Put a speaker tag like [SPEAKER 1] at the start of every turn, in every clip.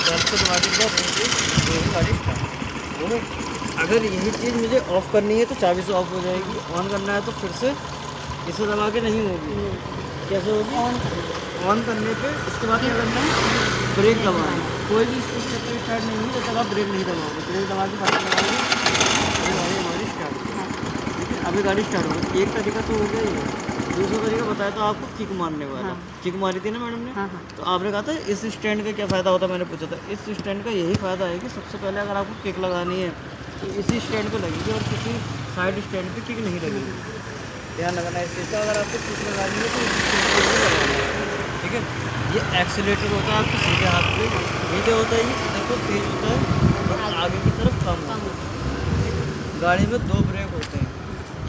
[SPEAKER 1] Self को दबा के दिया तो गाड़ी स्टार्ट हो गई। अगर यही चीज़ मुझे ऑफ़ करनी है तो चाबी से ऑफ़ हो जाएगी, ऑन करना है तो फिर से इसे दबा के नहीं होगी। कैसे होगी? ऑन करने पे इसके बाद क्या करना है, ब्रेक दबाना है। कोई भी स्टार्ट नहीं होगी जब तक आप ब्रेक नहीं दबाओगे। ब्रेक दबा के फटाफट लगाओगे, ये गाड़ी हमारी स्टार्ट होगी। ठीक है, अभी गाड़ी स्टार्ट होगी। एक तरीका तो हो गया ये। दूसरा तरीका बताया तो आपको किक मारने वाला। किक मारी थी ना मैडम ने? तो आपने कहा था इस स्टैंड का क्या फ़ायदा होता है, मैंने पूछा था। इस स्टैंड का यही फ़ायदा है कि सबसे पहले अगर आपको किक लगानी है तो इसी स्टैंड पे लगेगी और किसी साइड स्टैंड पे किक नहीं लगेगी। ध्यान लगाना इस चीज़ का। अगर आपको किक लगानी है तो इसी स्टैंड पे ही लगाना है। ठीक है, ये एक्सीलेटर होता है आपके सीधे हाथ पे। ये क्या होता है, ये इधर को तेज होता है और आगे की तरफ कम होता है। गाड़ी में दो ब्रेक होते हैं,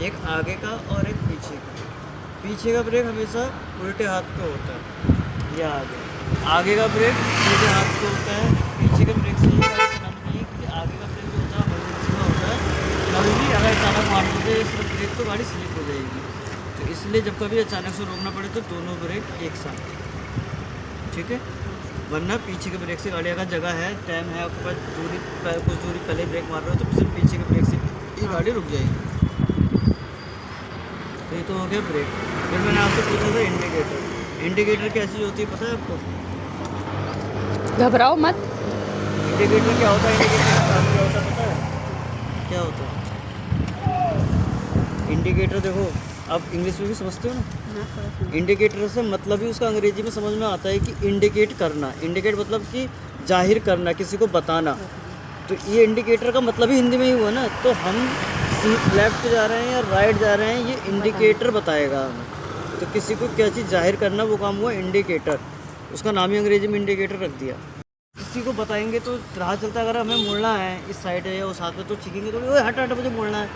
[SPEAKER 1] एक आगे का और एक पीछे का। पीछे का ब्रेक हमेशा उल्टे हाथ पे होता है, या आगे का ब्रेक सीधे हाथ पे होता है। पीछे के ब्रेक से ये गाड़ी चलानी चाहिए क्योंकि आगे का ब्रेक जो होता है इमरजेंसी में होता है। कभी भी अगर अचानक मार दे सिर्फ ब्रेक तो गाड़ी स्लिप हो जाएगी। तो इसलिए जब कभी अचानक से रोकना पड़े तो दोनों ब्रेक एक साथ, ठीक है। वरना पीछे के ब्रेक से गाड़ी अगर जगह है, टाइम है आपके पास, दूरी कुछ दूरी पहले ब्रेक मार रहे हो तो सिर्फ पीछे के ब्रेक से ये गाड़ी रुक जाएगी। तो ये तो हो गया ब्रेक। फिर मैंने आपसे पूछा था इंडिकेटर। इंडिकेटर क्या चीज़ होती है पता है आपको?
[SPEAKER 2] घबराओ मत।
[SPEAKER 1] इंडिकेटर क्या होता है? इंडिकेटर का काम क्या होता है पता है? क्या होता है इंडिकेटर? देखो, आप इंग्लिश में भी समझते हो ना। इंडिकेटर से मतलब ही उसका अंग्रेजी में समझ में आता है कि इंडिकेट करना। इंडिकेट मतलब कि जाहिर करना, किसी को बताना। तो ये इंडिकेटर का मतलब ही हिंदी में ही हुआ ना। तो हम लेफ्ट जा रहे हैं या राइट जा रहे हैं, ये इंडिकेटर बताएगा हमें। तो किसी को क्या चीज़ जाहिर करना, वो काम हुआ इंडिकेटर। उसका नाम ही अंग्रेजी में इंडिकेटर रख दिया। किसी को बताएंगे तो राह चलता अगर हमें मुड़ना है इस साइड है या उस हाथ में तो चीखेंगे तो ओए हट हट मुझे मुड़ना है,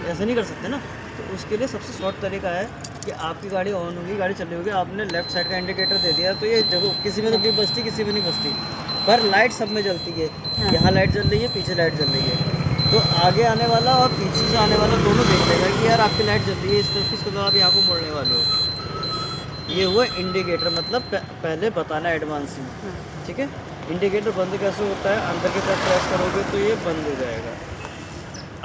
[SPEAKER 1] ऐसे नहीं कर सकते ना। तो उसके लिए सबसे शॉर्ट तरीका है कि आपकी गाड़ी ऑन होगी, गाड़ी चल रही होगी, आपने लेफ्ट साइड का इंडिकेटर दे दिया तो ये देखो किसी में तो भी बजती, किसी में नहीं बजती, पर लाइट सब में जलती है। यहाँ लाइट जल रही है, पीछे लाइट जल रही है, तो आगे आने वाला और पीछे से आने वाला दोनों देख लेगा कि यार आपकी लाइट जल रही है इस तरफ, इसके बाद आप यहाँ को मुड़ने वाले हो। ये हुआ इंडिकेटर, मतलब पहले बताना एडवांस में। ठीक है। इंडिकेटर बंद कैसे होता है? अंदर की तरफ प्रेस करोगे तो ये बंद हो जाएगा।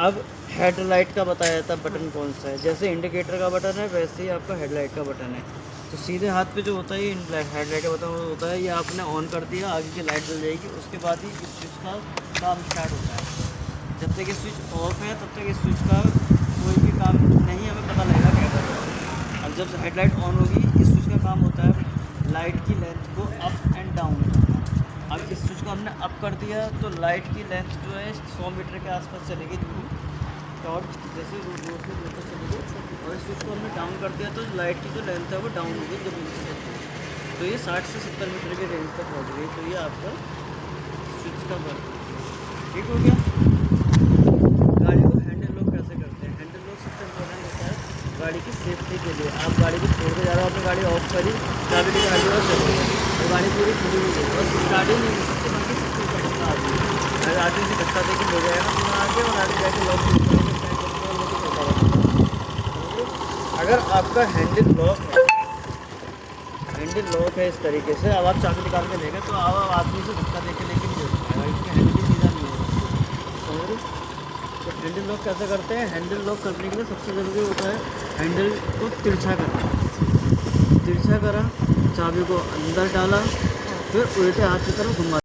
[SPEAKER 1] अब हेडलाइट का बताया जाता है बटन कौन सा है। जैसे इंडिकेटर का बटन है वैसे ही आपका हेडलाइट का बटन है। तो सीधे हाथ पे जो होता है ये हेडलाइट का बटन होता है, ये आपने ऑन कर दिया, आगे की लाइट जल जाएगी, उसके बाद ही इस स्विच का काम स्टार्ट होता है। जब तक ये स्विच ऑफ है तब तक इस स्विच का कोई भी काम नहीं हमें पता लगेगा क्या कर रहा है। अब जब हेडलाइट ऑन होगी, इस स्विच का काम होता है लाइट की लेंथ को अप एंड डाउन करना। अब इस स्विच को हमने अप कर दिया तो लाइट की लेंथ जो है 100 मीटर के आसपास चलेगी दूर, टॉर्च जैसे रोड से दूर तक चलेगी। और इस स्विच को हमने डाउन कर दिया तो लाइट की जो लेंथ है वो डाउन होगी जमीन से। तो ये 60 से 70 मीटर के रेंज तक पहुँच गई। तो ये आपका स्विच का वर्क ठीक हो गया। गाड़ी को हैंडल लॉक कैसे करते हैं? हैंडल लॉक सबसे इम्पोर्टेंट होता है गाड़ी की सेफ्टी के लिए। आप गाड़ी को छोड़ के जा रहे हो, आपने गाड़ी ऑफ करी, चाबी लेकर गाड़ी और चलो और गाड़ी पूरी खुली हुई है और स्टार्टिंग नहीं हो सकती, बाकी सबसे ऊपर आदमी अगर आगे से धक्का दे के ले जाएगा तो आगे और आगे जाके लॉक अगर आपका हैंडल लॉक है इस तरीके से, अब आप चाबी निकाल के लेंगे तो आप आदमी से धक्का दे के लेके नहीं जा पाएगा, इसका हैंडल भी सीधा नहीं होगा। समझ रहे? तो हैंडल लॉक कैसे करते हैं? हैंडल लॉक करने के लिए सबसे ज़रूरी होता है हैंडल को तिरछा करना। तिरछा करा, चाबी को अंदर डाला, फिर उल्टे हाथ की तरफ घुमा।